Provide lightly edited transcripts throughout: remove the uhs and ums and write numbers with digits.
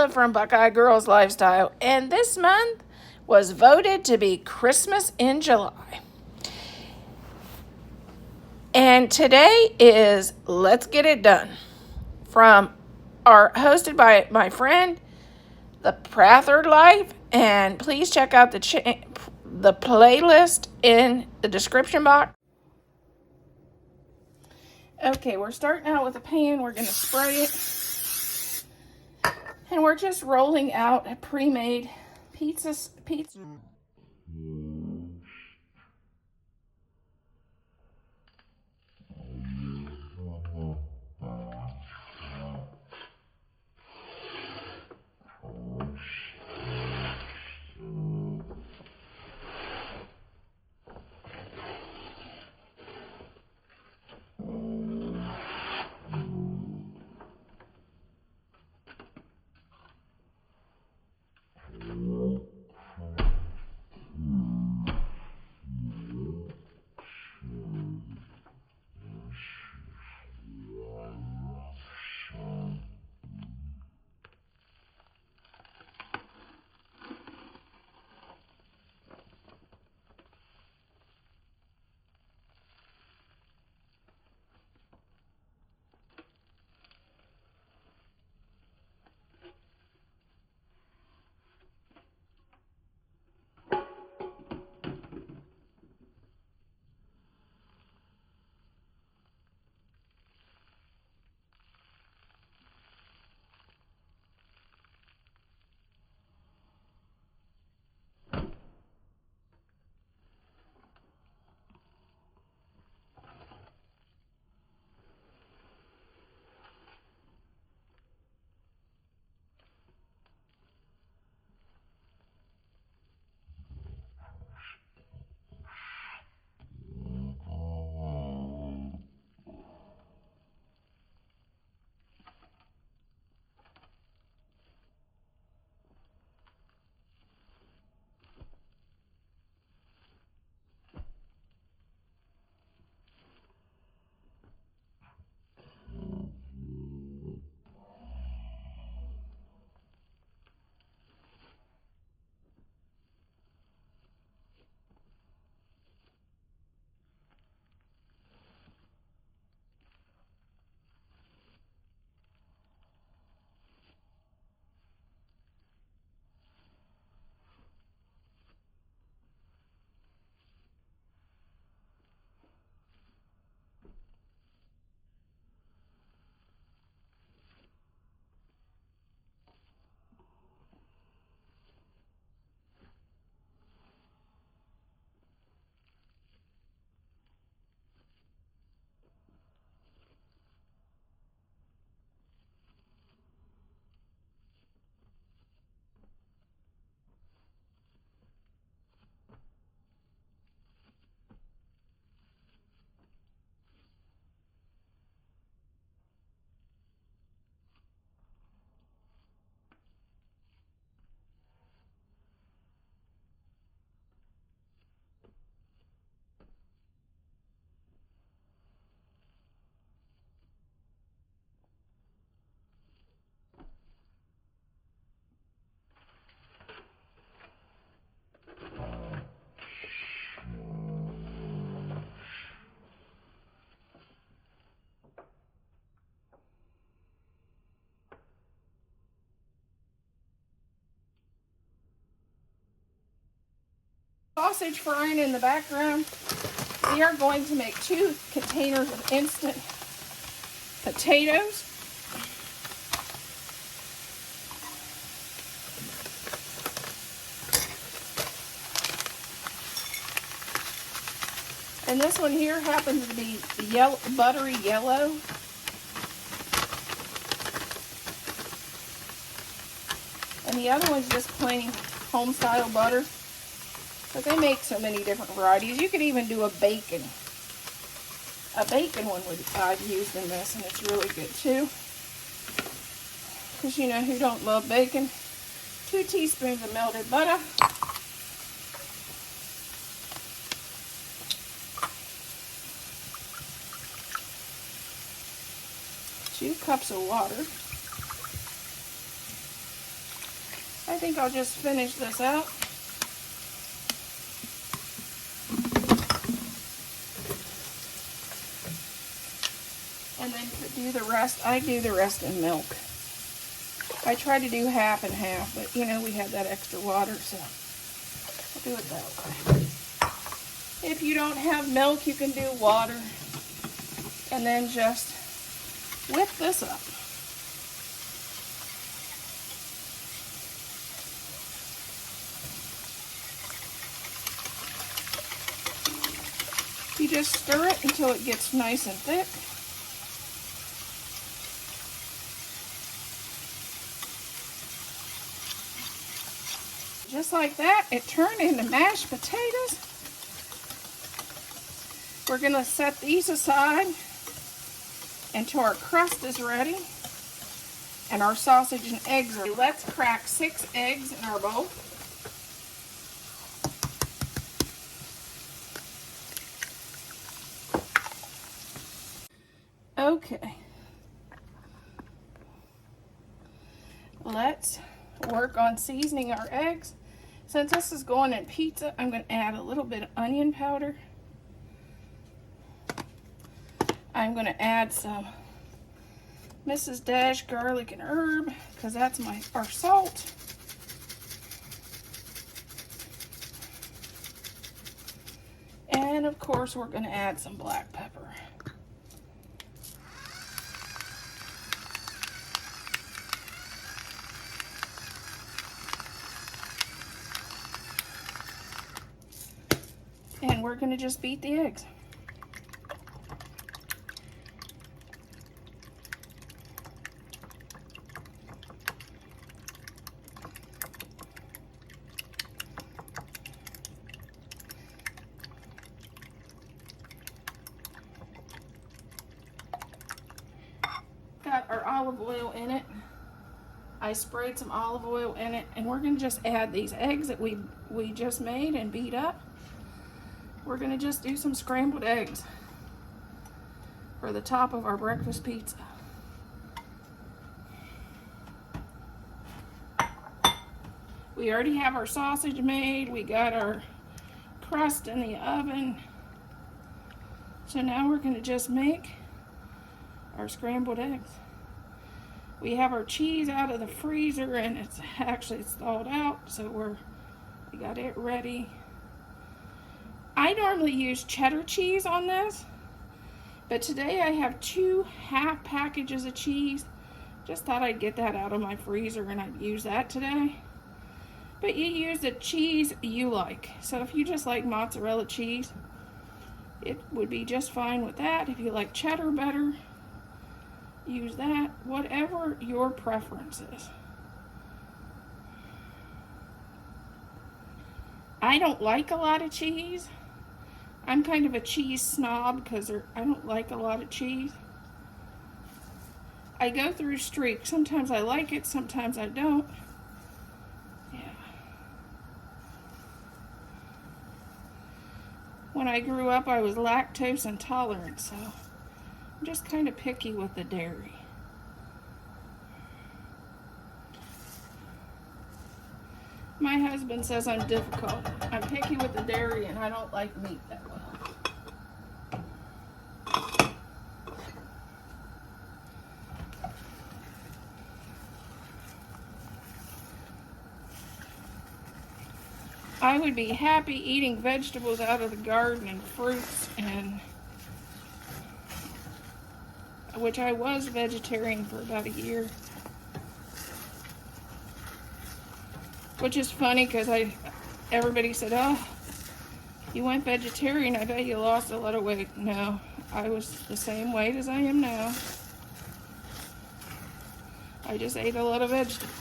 Priscilla from Buckeye Girls Lifestyle, and this month was voted to be Christmas in July. And today is Let's Get It Done hosted by my friend, The Prathard Life, and please check out the playlist in the description box. Okay, we're starting out with a pan. We're going to spray it. And we're just rolling out a pre-made pizza. Sausage frying in the background. We are going to make 2 containers of instant potatoes. And this one here happens to be yellow, buttery yellow. And the other one's just plain home style butter. But they make so many different varieties. You could even do a bacon. A bacon one I've used in this, and it's really good too. Because you know who don't love bacon? 2 teaspoons of melted butter. 2 cups of water. I think I'll just finish this out. And then do the rest. I do the rest in milk. I try to do half and half, but you know, we have that extra water, so I'll do it that way. If you don't have milk, you can do water. And then just whip this up. You just stir it until it gets nice and thick. Just like that, it turned into mashed potatoes. We're going to set these aside until our crust is ready and our sausage and eggs are ready. Let's crack 6 eggs in our bowl. Okay. Let's work on seasoning our eggs. Since this is going in pizza, I'm going to add a little bit of onion powder. I'm going to add some Mrs. Dash garlic and herb, because that's our salt. And of course, we're going to add some black pepper. And we're going to just beat the eggs. Got our olive oil in it. I sprayed some olive oil in it, and we're going to just add these eggs that we just made and beat up. We're going to just do some scrambled eggs for the top of our breakfast pizza. We already have our sausage made. We got our crust in the oven. So now we're going to just make our scrambled eggs. We have our cheese out of the freezer, and it's actually thawed out, so we got it ready. I normally use cheddar cheese on this, but today I have 2 half packages of cheese. Just thought I'd get that out of my freezer and I'd use that today. But you use the cheese you like. So if you just like mozzarella cheese, it would be just fine with that. If you like cheddar better, use that. Whatever your preference is. I don't like a lot of cheese. I'm kind of a cheese snob because I don't like a lot of cheese. I go through streaks. Sometimes I like it, sometimes I don't. Yeah. When I grew up, I was lactose intolerant, so I'm just kind of picky with the dairy. My husband says I'm difficult. I'm picky with the dairy and I don't like meat that well. I would be happy eating vegetables out of the garden and fruits, and which I was vegetarian for about a year. Which is funny because everybody said, oh, you went vegetarian, I bet you lost a lot of weight. No, I was the same weight as I am now. I just ate a lot of vegetables.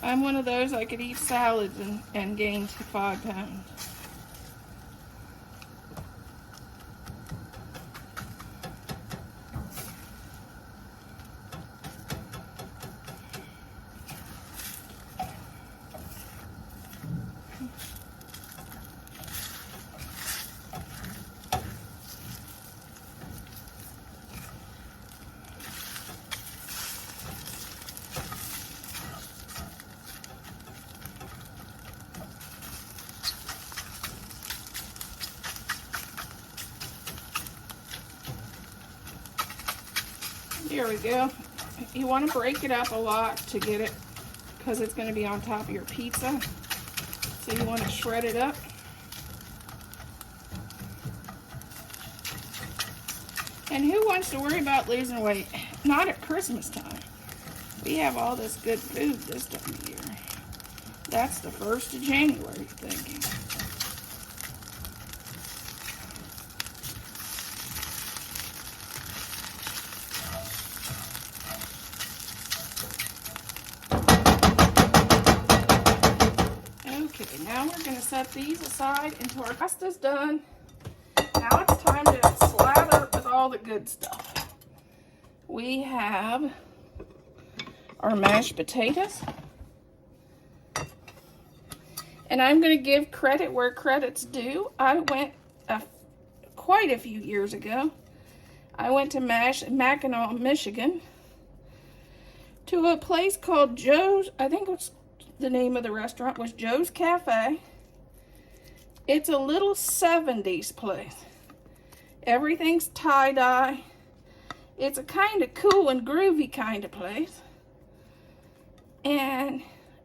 I'm one of those, I could eat salads and gain 5 pounds. Here we go. You want to break it up a lot to get it, because it's going to be on top of your pizza. So you want to shred it up. And who wants to worry about losing weight? Not at Christmas time. We have all this good food this time of year. That's the 1st of January, thinking. Okay, now we're going to set these aside until our pasta's done. Now it's time to slather it with all the good stuff. We have our mashed potatoes. And I'm going to give credit where credit's due. I went quite a few years ago. I went to Mackinac, Michigan, to a place called Joe's. I think it was the name of the restaurant was Joe's Cafe. It's a little 70s place. Everything's tie-dye. It's a kind of cool and groovy kind of place. And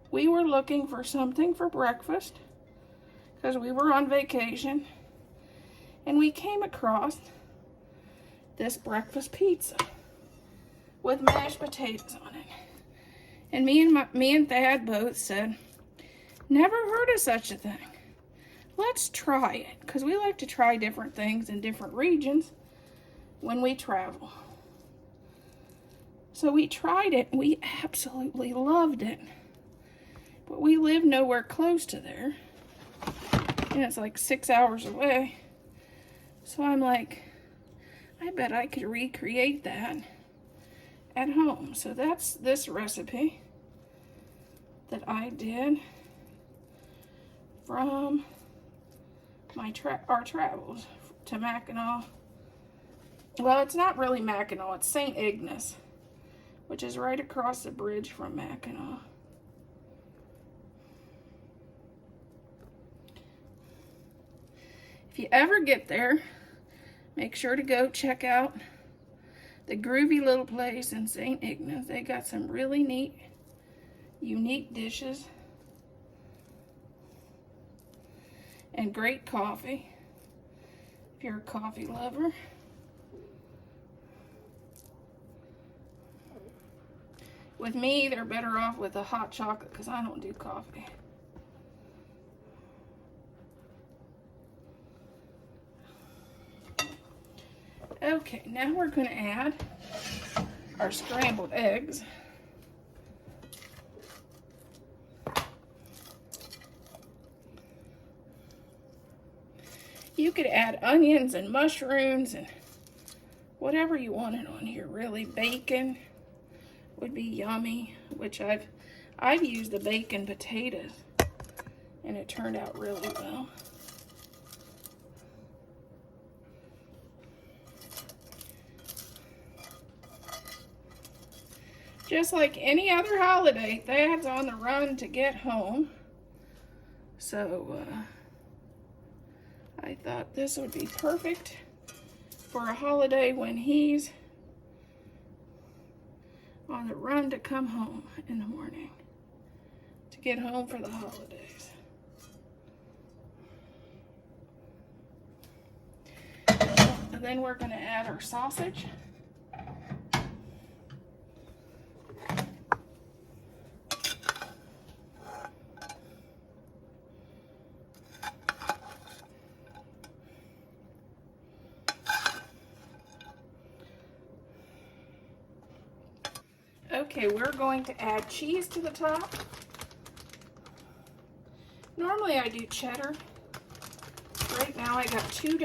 we were looking for something for breakfast because we were on vacation. And we came across this breakfast pizza with mashed potatoes on it. And me and Thad both said, never heard of such a thing. Let's try it, because we like to try different things in different regions when we travel. So we tried it, and we absolutely loved it. But we live nowhere close to there, and it's like 6 hours away. So I'm like, I bet I could recreate that at home. So that's this recipe that I did from our travels to Mackinac. Well, it's not really Mackinac, it's St. Ignace, which is right across the bridge from Mackinac. If you ever get there, make sure to go check out the groovy little place in St. Ignace. They got some really neat, unique dishes and great coffee, if you're a coffee lover. With me, they're better off with a hot chocolate because I don't do coffee. Okay, now we're going to add our scrambled eggs. You could add onions and mushrooms and whatever you wanted on here, really. Bacon would be yummy, which I've used the bacon potatoes and it turned out really well. Just like any other holiday, Thad's on the run to get home. So I thought this would be perfect for a holiday when he's on the run to come home in the morning, to get home for the holidays. And then we're going to add our sausage. Okay, we're going to add cheese to the top. Normally I do cheddar. Right now I got two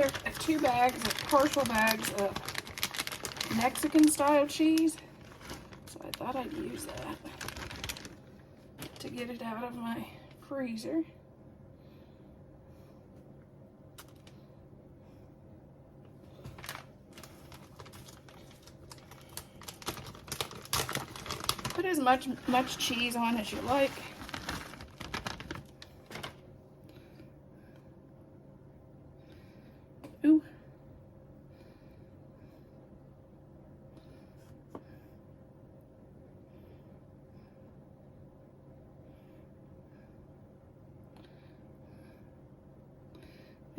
partial bags of Mexican style cheese. So I thought I'd use that to get it out of my freezer. Put as much cheese on as you like. Ooh.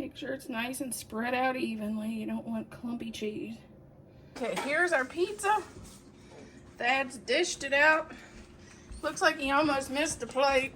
Make sure it's nice and spread out evenly. You don't want clumpy cheese. Okay, here's our pizza. Thad's dished it out. Looks like he almost missed the plate.